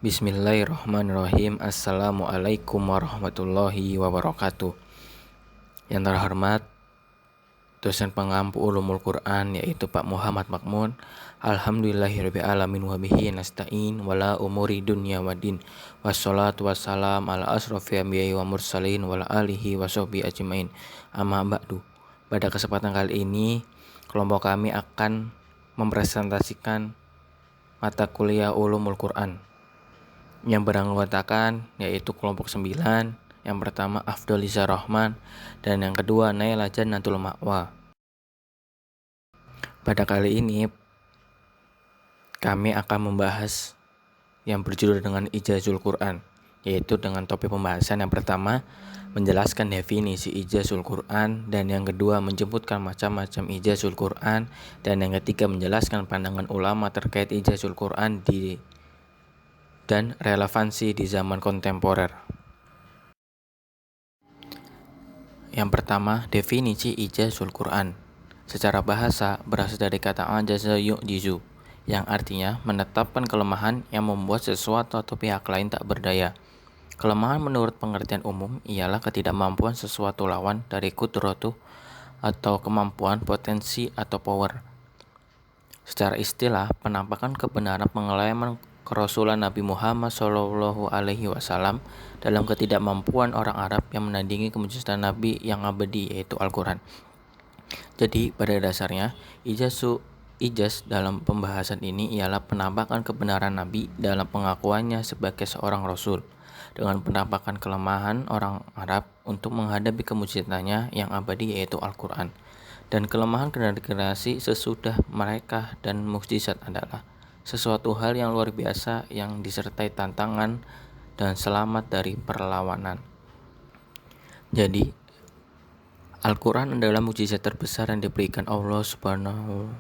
Bismillahirrahmanirrahim. Assalamualaikum warahmatullahi wabarakatuh. Yang terhormat dosen pengampu ulumul Quran yaitu Pak Muhammad Makmun. Alhamdulillahirabbil alamin wa bihi nasta'in wala umuri dunya waddin. Wassalatu wassalam ala asrofil anbiya'i wa mursalin wala alihi washabbihi ajmain. Amma ba'du. Pada kesempatan kali ini kelompok kami akan mempresentasikan mata kuliah ulumul Quran yang beranggotakan yaitu kelompok 9. Yang pertama Afdholiza Rahman dan yang kedua Naila Jannatul Ma'wa. Pada kali ini kami akan membahas yang berjudul dengan Ijazul Quran, yaitu dengan topik pembahasan yang pertama menjelaskan definisi Ijazul Quran, dan yang kedua menjemputkan macam-macam Ijazul Quran, dan yang ketiga menjelaskan pandangan ulama terkait Ijazul Quran dan relevansi di zaman kontemporer. Yang pertama, definisi Ijazul Quran. Secara bahasa berasal dari kata ajaza yu'jizu, yang artinya menetapkan kelemahan yang membuat sesuatu atau pihak lain tak berdaya. Kelemahan menurut pengertian umum ialah ketidakmampuan sesuatu lawan dari kudratuh atau kemampuan, potensi, atau power. Secara istilah, penampakan kebenaran pengalaman kerasulan Nabi Muhammad SAW dalam ketidakmampuan orang Arab yang menandingi kemujizatan Nabi yang abadi, yaitu Al-Quran. Jadi pada dasarnya ijaz dalam pembahasan ini ialah penampakan kebenaran Nabi dalam pengakuannya sebagai seorang Rasul, dengan penampakan kelemahan orang Arab untuk menghadapi kemujizatannya yang abadi, yaitu Al-Quran. Dan kelemahan generasi sesudah mereka dan mukjizat adalah sesuatu hal yang luar biasa yang disertai tantangan dan selamat dari perlawanan. Jadi Al-Quran adalah mukjizat terbesar yang diberikan Allah Subhanahu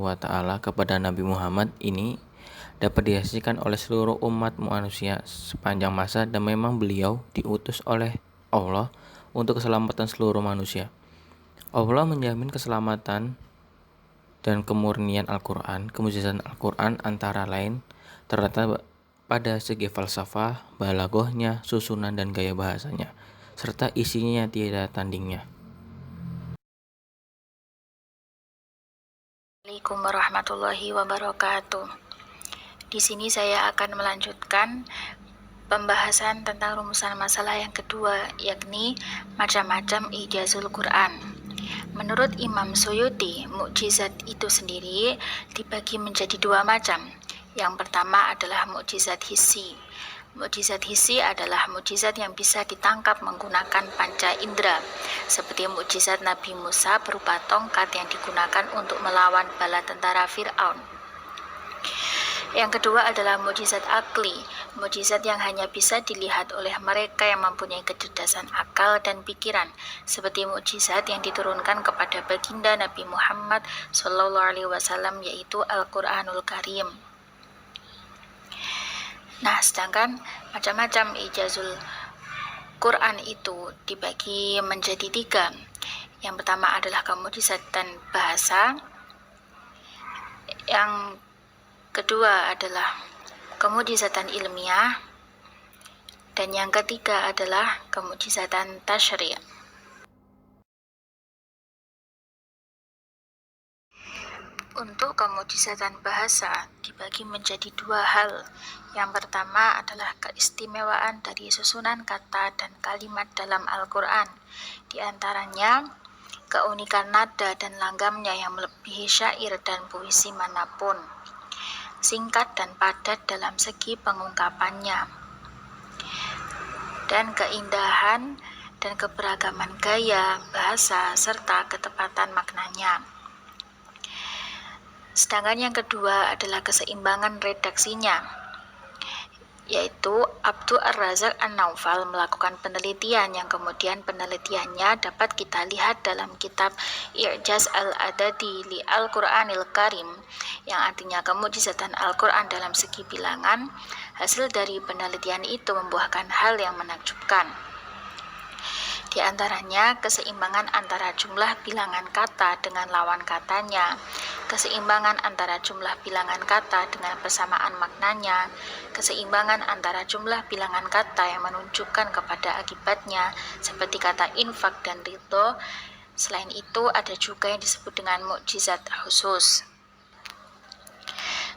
wa ta'ala kepada Nabi Muhammad. Ini dapat dihasilkan oleh seluruh umat manusia sepanjang masa, dan memang beliau diutus oleh Allah untuk keselamatan seluruh manusia. Allah menjamin keselamatan dan kemurnian Al-Quran. Kemujizatan Al-Quran antara lain terletak pada segi falsafah, balaghahnya, susunan dan gaya bahasanya, serta isinya tiada tandingnya. Assalamualaikum warahmatullahi wabarakatuh. Di sini saya akan melanjutkan pembahasan tentang rumusan masalah yang kedua, yakni macam-macam Ijazul Quran. Menurut Imam Suyuti, mukjizat itu sendiri dibagi menjadi dua macam. Yang pertama adalah mukjizat hissi. Mukjizat hissi adalah mukjizat yang bisa ditangkap menggunakan panca indera, seperti mukjizat Nabi Musa berupa tongkat yang digunakan untuk melawan bala tentara Fir'aun. Yang kedua adalah mukjizat akli, mukjizat yang hanya bisa dilihat oleh mereka yang mempunyai kecerdasan akal dan pikiran, seperti mukjizat yang diturunkan kepada baginda Nabi Muhammad SAW, yaitu Al-Quranul Karim. Nah, sedangkan macam-macam Ijazul Quran itu dibagi menjadi tiga. Yang pertama adalah kemujizatan bahasa, yang kedua adalah kemujizatan ilmiah, dan yang ketiga adalah kemujizatan tasyri'. Untuk kemujizatan bahasa dibagi menjadi dua hal. Yang pertama adalah keistimewaan dari susunan kata dan kalimat dalam Al-Quran. Di antaranya keunikan nada dan langgamnya yang melebihi syair dan puisi manapun, singkat dan padat dalam segi pengungkapannya, dan keindahan dan keberagaman gaya, bahasa, serta ketepatan maknanya. Sedangkan yang kedua adalah keseimbangan redaksinya, yaitu Abdu Ar-Razak An-Naufal melakukan penelitian yang kemudian penelitiannya dapat kita lihat dalam kitab I'jaz Al-Adadi li Al-Quranil Karim, yang artinya kemujizatan Al-Quran dalam segi bilangan. Hasil dari penelitian itu membuahkan hal yang menakjubkan. Di antaranya keseimbangan antara jumlah bilangan kata dengan lawan katanya, keseimbangan antara jumlah bilangan kata dengan persamaan maknanya, keseimbangan antara jumlah bilangan kata yang menunjukkan kepada akibatnya, seperti kata infak dan ridho. Selain itu, ada juga yang disebut dengan mukjizat khusus.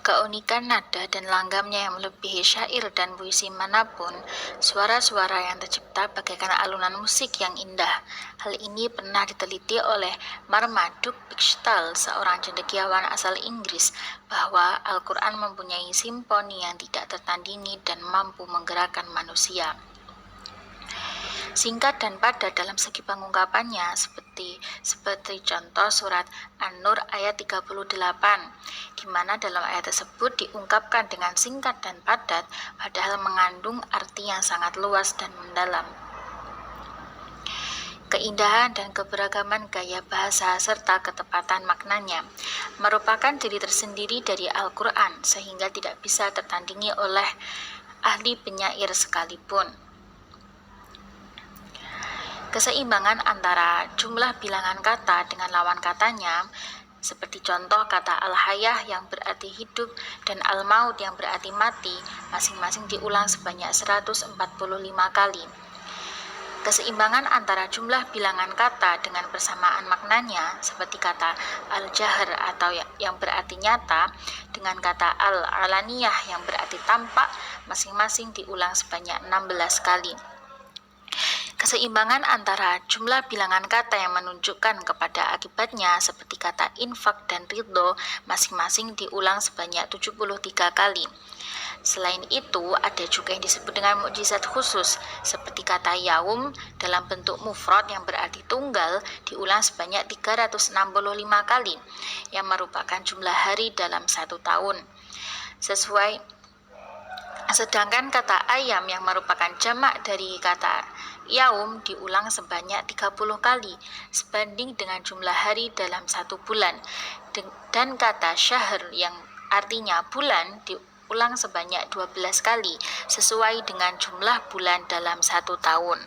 Keunikan nada dan langgamnya yang melebihi syair dan puisi manapun, suara-suara yang tercipta bagaikan alunan musik yang indah. Hal ini pernah diteliti oleh Marmaduke Pickthall, seorang cendekiawan asal Inggris, bahwa Al-Quran mempunyai simfoni yang tidak tertandingi dan mampu menggerakkan manusia. Singkat dan padat dalam segi pengungkapannya, seperti contoh surat An-Nur ayat 38, di mana dalam ayat tersebut diungkapkan dengan singkat dan padat, padahal mengandung arti yang sangat luas dan mendalam. Keindahan dan keberagaman gaya bahasa serta ketepatan maknanya merupakan ciri tersendiri dari Al-Quran, sehingga tidak bisa tertandingi oleh ahli penyair sekalipun. Keseimbangan antara jumlah bilangan kata dengan lawan katanya, seperti contoh kata al-hayah yang berarti hidup dan al-maut yang berarti mati, masing-masing diulang sebanyak 145 kali. Keseimbangan antara jumlah bilangan kata dengan persamaan maknanya, seperti kata al-jahr atau yang berarti nyata dengan kata al-alaniyah yang berarti tampak, masing-masing diulang sebanyak 16 kali. Keseimbangan antara jumlah bilangan kata yang menunjukkan kepada akibatnya, seperti kata infak dan ridho, masing-masing diulang sebanyak 73 kali. Selain itu, ada juga yang disebut dengan mukjizat khusus, seperti kata yaum dalam bentuk mufrad yang berarti tunggal, diulang sebanyak 365 kali, yang merupakan jumlah hari dalam 1 tahun. Sedangkan kata ayam yang merupakan jamak dari kata yaum diulang sebanyak 30 kali, sebanding dengan jumlah hari dalam 1 bulan. Dan kata syahr yang artinya bulan diulang sebanyak 12 kali, sesuai dengan jumlah bulan dalam 1 tahun.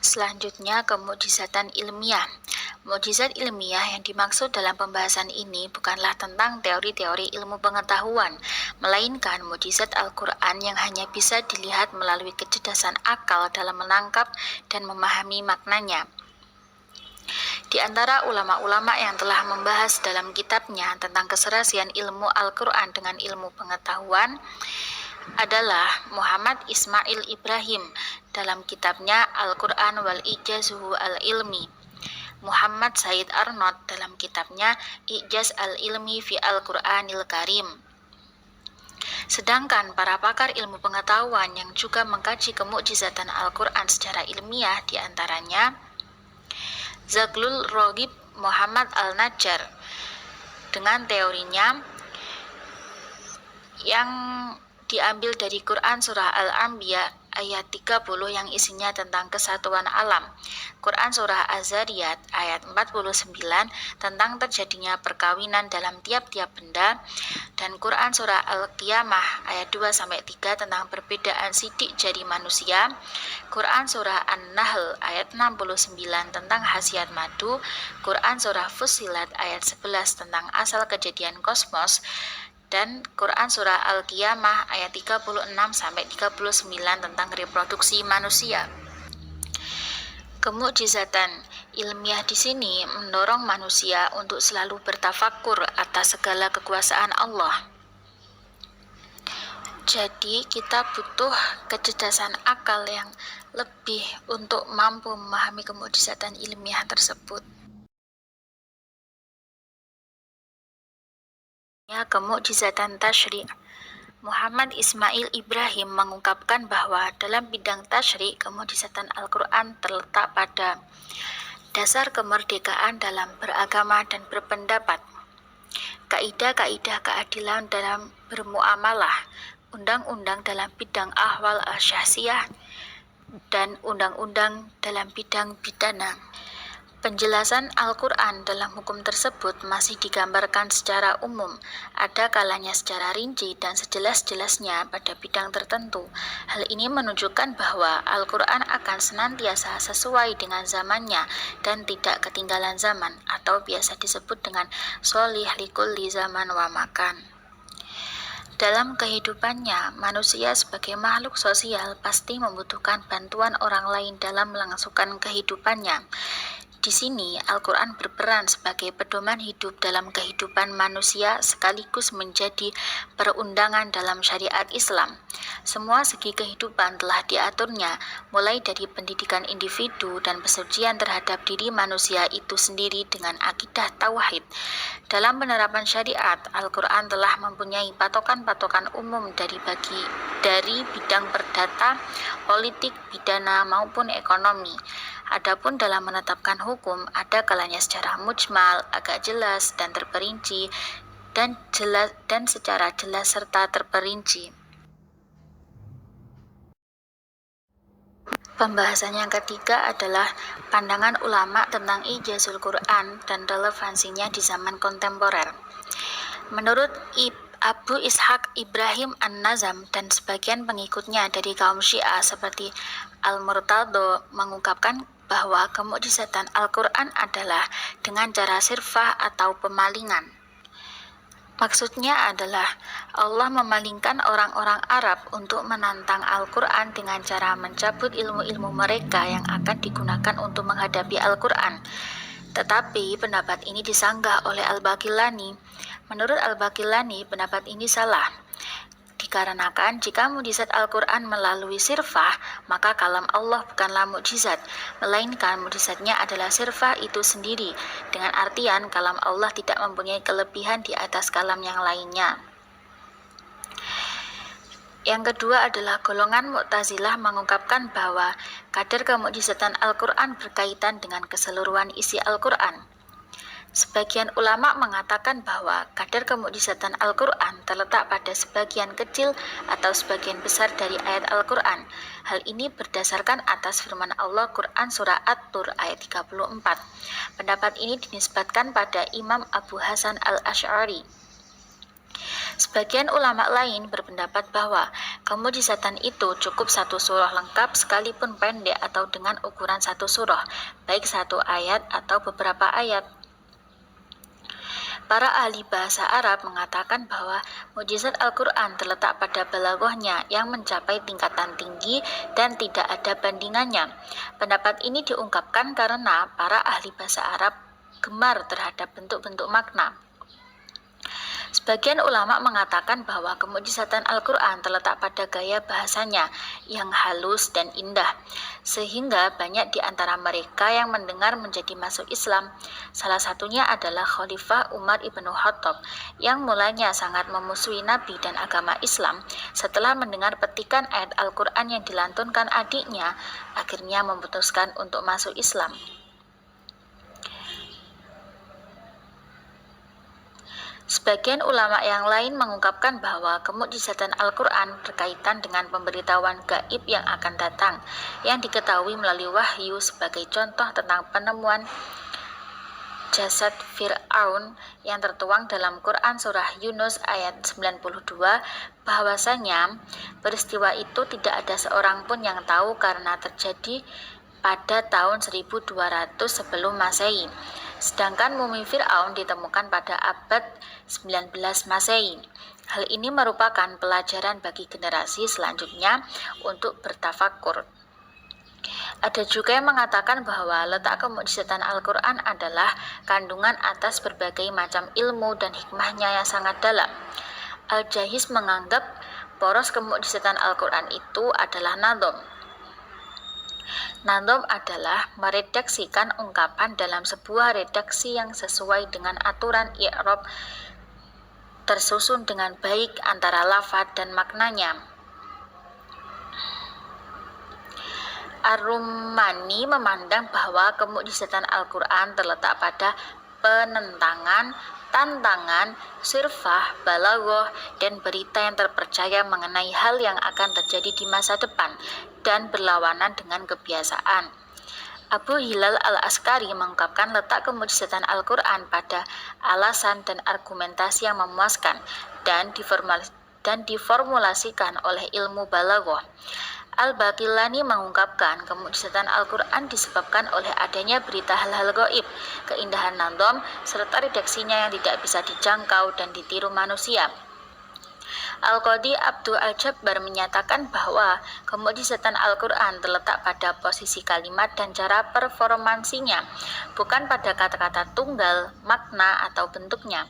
Selanjutnya, kemukjizatan ilmiah. Mukjizat ilmiah yang dimaksud dalam pembahasan ini bukanlah tentang teori-teori ilmu pengetahuan, melainkan mukjizat Al-Quran yang hanya bisa dilihat melalui kecerdasan akal dalam menangkap dan memahami maknanya. Di antara ulama-ulama yang telah membahas dalam kitabnya tentang keserasian ilmu Al-Quran dengan ilmu pengetahuan adalah Muhammad Ismail Ibrahim dalam kitabnya Al-Quran wal Ijazuhu al-Ilmi, Muhammad Said Arnott dalam kitabnya Ijaz al-Ilmi fi Al-Quranil Karim. Sedangkan para pakar ilmu pengetahuan yang juga mengkaji kemukjizatan Al-Quran secara ilmiah, diantaranya Zaglul Roghib Muhammad Al-Najjar dengan teorinya yang diambil dari Quran Surah Al-Anbiya ayat 30 yang isinya tentang kesatuan alam, Quran Surah Az-Zariyat ayat 49 tentang terjadinya perkawinan dalam tiap-tiap benda, dan Quran Surah Al-Qiyamah ayat 2-3 tentang perbedaan sidik jari manusia, Quran Surah An-Nahl ayat 69 tentang khasiat madu, Quran Surah Fussilat ayat 11 tentang asal kejadian kosmos, dan Quran Surah Al-Qiyamah ayat 36-39 tentang reproduksi manusia. Kemukjizatan ilmiah di sini mendorong manusia untuk selalu bertafakur atas segala kekuasaan Allah. Jadi kita butuh kecerdasan akal yang lebih untuk mampu memahami kemukjizatan ilmiah tersebut. Kemukjizatan tasyri'. Muhammad Ismail Ibrahim mengungkapkan bahwa dalam bidang tasyri', kemukjizatan Al-Quran terletak pada dasar kemerdekaan dalam beragama dan berpendapat, kaidah-kaidah keadilan dalam bermuamalah, undang-undang dalam bidang ahwal al-syahsiyah, dan undang-undang dalam bidang pidana. Penjelasan Al-Quran dalam hukum tersebut masih digambarkan secara umum, ada kalanya secara rinci dan sejelas-jelasnya pada bidang tertentu. Hal ini menunjukkan bahwa Al-Quran akan senantiasa sesuai dengan zamannya dan tidak ketinggalan zaman, atau biasa disebut dengan sholih likulli zaman wa makan. Dalam kehidupannya, manusia sebagai makhluk sosial pasti membutuhkan bantuan orang lain dalam melangsungkan kehidupannya. Di sini, Al-Quran berperan sebagai pedoman hidup dalam kehidupan manusia sekaligus menjadi perundangan dalam syariat Islam. Semua segi kehidupan telah diaturnya, mulai dari pendidikan individu dan pesucian terhadap diri manusia itu sendiri dengan akidah tauhid. Dalam penerapan syariat, Al-Quran telah mempunyai patokan-patokan umum dari bidang perdata, politik, pidana, maupun ekonomi. Adapun dalam menetapkan hukum, ada kalanya secara mujmal, agak jelas dan terperinci, dan secara jelas serta terperinci. Pembahasan yang ketiga adalah pandangan ulama tentang ijazul Quran dan relevansinya di zaman kontemporer. Menurut Abu Ishaq Ibrahim An-Nazam dan sebagian pengikutnya dari kaum Syiah seperti Al-Murtado mengungkapkan bahwa kemukjizatan Al-Quran adalah dengan cara sirfah atau pemalingan. Maksudnya adalah Allah memalingkan orang-orang Arab untuk menantang Al-Quran dengan cara mencabut ilmu-ilmu mereka yang akan digunakan untuk menghadapi Al-Quran. Tetapi pendapat ini disanggah oleh Al-Baqillani. Menurut Al-Baqillani, pendapat ini salah. Dikarenakan jika mukjizat Al-Quran melalui sirfah, maka kalam Allah bukanlah mukjizat, melainkan mukjizatnya adalah sirfah itu sendiri, dengan artian kalam Allah tidak mempunyai kelebihan di atas kalam yang lainnya. Yang kedua adalah golongan Mu'tazilah mengungkapkan bahwa kadar kemukjizatan Al-Quran berkaitan dengan keseluruhan isi Al-Quran. Sebagian ulama mengatakan bahwa kadar kemukjizatan Al-Quran terletak pada sebagian kecil atau sebagian besar dari ayat Al-Quran. Hal ini berdasarkan atas firman Allah Quran Surah At-Tur ayat 34. Pendapat ini dinisbatkan pada Imam Abu Hasan Al-Asy'ari. Sebagian ulama lain berpendapat bahwa kemukjizatan itu cukup satu surah lengkap sekalipun pendek atau dengan ukuran satu surah, baik satu ayat atau beberapa ayat. Para ahli bahasa Arab mengatakan bahwa mukjizat Al-Quran terletak pada balaghahnya yang mencapai tingkatan tinggi dan tidak ada bandingannya. Pendapat ini diungkapkan karena para ahli bahasa Arab gemar terhadap bentuk-bentuk makna. Sebagian ulama mengatakan bahwa kemukjizatan Al-Quran terletak pada gaya bahasanya yang halus dan indah, sehingga banyak di antara mereka yang mendengar menjadi masuk Islam. Salah satunya adalah Khalifah Umar ibnu Khattab, yang mulanya sangat memusuhi Nabi dan agama Islam. Setelah mendengar petikan ayat Al-Quran yang dilantunkan adiknya, akhirnya memutuskan untuk masuk Islam. Sebagian ulama yang lain mengungkapkan bahwa kemukjizatan Al-Quran berkaitan dengan pemberitahuan gaib yang akan datang, yang diketahui melalui wahyu, sebagai contoh tentang penemuan jasad Fir'aun yang tertuang dalam Quran Surah Yunus ayat 92, bahwasanya peristiwa itu tidak ada seorang pun yang tahu karena terjadi pada tahun 1200 sebelum Masehi. Sedangkan mumi Fir'aun ditemukan pada abad 19 Masehi. Hal ini merupakan pelajaran bagi generasi selanjutnya untuk bertafakur. Ada juga yang mengatakan bahwa letak kemukjizatan Al-Quran adalah kandungan atas berbagai macam ilmu dan hikmahnya yang sangat dalam. Al-Jahiz menganggap poros kemukjizatan Al-Quran itu adalah nadom. Nadom adalah meredaksikan ungkapan dalam sebuah redaksi yang sesuai dengan aturan i'rab, tersusun dengan baik antara lafaz dan maknanya. Ar-Rumani memandang bahwa kemukjizatan Al-Quran terletak pada penentangan, tantangan, sirfah, balaghah, dan berita yang terpercaya mengenai hal yang akan terjadi di masa depan dan berlawanan dengan kebiasaan. Abu Hilal al-Askari mengungkapkan letak kemujizatan Al-Quran pada alasan dan argumentasi yang memuaskan dan diformulasikan oleh ilmu balaghah. Al-Baqillani mengungkapkan kemujizatan Al-Quran disebabkan oleh adanya berita hal-hal gaib, keindahan nadom, serta redaksinya yang tidak bisa dijangkau dan ditiru manusia. Al-Qadhi Abdul Al-Jabbar menyatakan bahwa kemujizatan Al-Quran terletak pada posisi kalimat dan cara performansinya, bukan pada kata-kata tunggal, makna, atau bentuknya.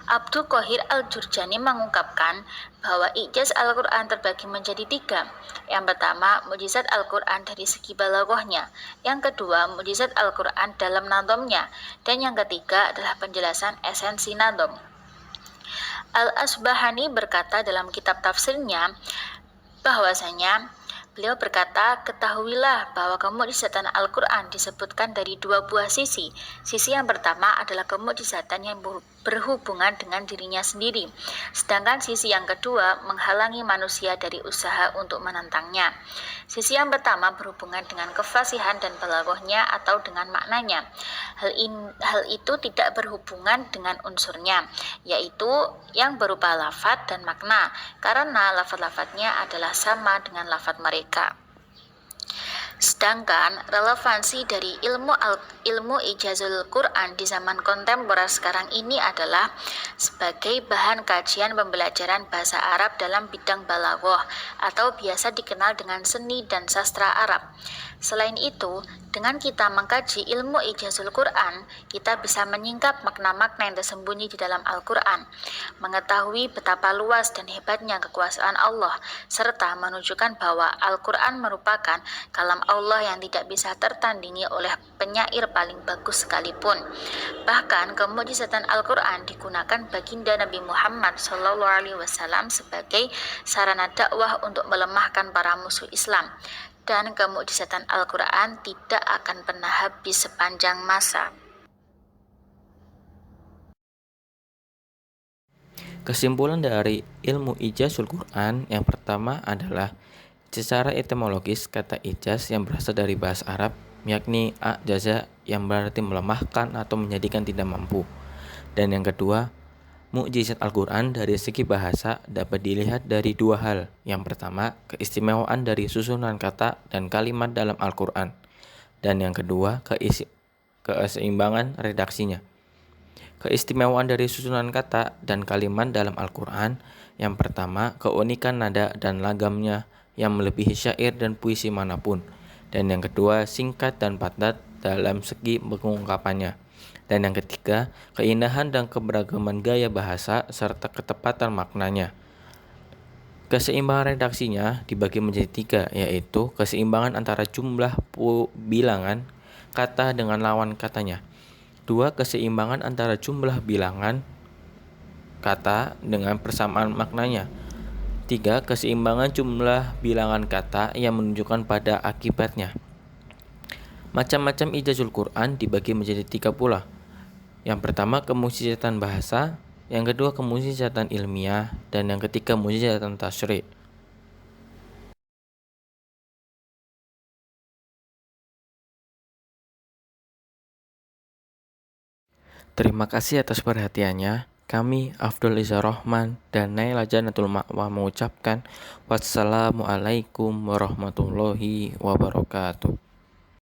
Abdul Qahir Al-Jurjani mengungkapkan bahwa ijaz Al-Quran terbagi menjadi 3. Yang pertama, mujizat Al-Quran dari segi balaghahnya. Yang kedua, mujizat Al-Quran dalam nadomnya. Dan yang ketiga adalah penjelasan esensi nadom. Al-Asbahani berkata dalam kitab tafsirnya bahwasanya beliau berkata, ketahuilah bahwa kemujizatan Al-Quran disebutkan dari 2 buah sisi. Sisi yang pertama adalah kemujizatan yang berhubungan dengan dirinya sendiri, sedangkan sisi yang kedua menghalangi manusia dari usaha untuk menentangnya. Sisi yang pertama berhubungan dengan kefasihan dan balaghahnya atau dengan maknanya. Hal itu tidak berhubungan dengan unsurnya, yaitu yang berupa lafadz dan makna, karena lafadz-lafadznya adalah sama dengan lafadz mereka. Sedangkan relevansi dari ilmu ijazul Quran di zaman kontemporer sekarang ini adalah sebagai bahan kajian pembelajaran bahasa Arab dalam bidang balaghah atau biasa dikenal dengan seni dan sastra Arab. Selain itu, dengan kita mengkaji ilmu ijazul Quran, kita bisa menyingkap makna-makna yang tersembunyi di dalam Al-Quran, mengetahui betapa luas dan hebatnya kekuasaan Allah, serta menunjukkan bahwa Al-Quran merupakan kalam Allah yang tidak bisa tertandingi oleh penyair paling bagus sekalipun. Bahkan, kemujizatan Al-Quran digunakan baginda Nabi Muhammad SAW sebagai sarana dakwah untuk melemahkan para musuh Islam. Dan kemujizatan Al-Quran tidak akan pernah habis sepanjang masa. Kesimpulan dari ilmu ijazul Quran yang pertama adalah secara etimologis kata ijaz yang berasal dari bahasa Arab yakni a'jaza yang berarti melemahkan atau menjadikan tidak mampu. Dan yang kedua, mukjizat Al-Quran dari segi bahasa dapat dilihat dari 2 hal. Yang pertama, keistimewaan dari susunan kata dan kalimat dalam Al-Quran. Dan yang kedua, keseimbangan redaksinya. Keistimewaan dari susunan kata dan kalimat dalam Al-Quran. Yang pertama, keunikan nada dan lagamnya yang melebihi syair dan puisi manapun. Dan yang kedua, singkat dan padat dalam segi pengungkapannya. Dan yang ketiga, keindahan dan keberagaman gaya bahasa serta ketepatan maknanya. Keseimbangan redaksinya dibagi menjadi 3, yaitu keseimbangan antara jumlah bilangan kata dengan lawan katanya. 2. Keseimbangan antara jumlah bilangan kata dengan persamaan maknanya. 3. Keseimbangan jumlah bilangan kata yang menunjukkan pada akibatnya. Macam-macam ijazul Quran dibagi menjadi 3 pula. Yang pertama, kemujizatan bahasa, yang kedua kemujizatan ilmiah, dan yang ketiga mujizatan tasyri'. Terima kasih atas perhatiannya. Kami Afdul Izzar Rahman dan Naila Janatul Ma'wa mengucapkan wassalamualaikum warahmatullahi wabarakatuh.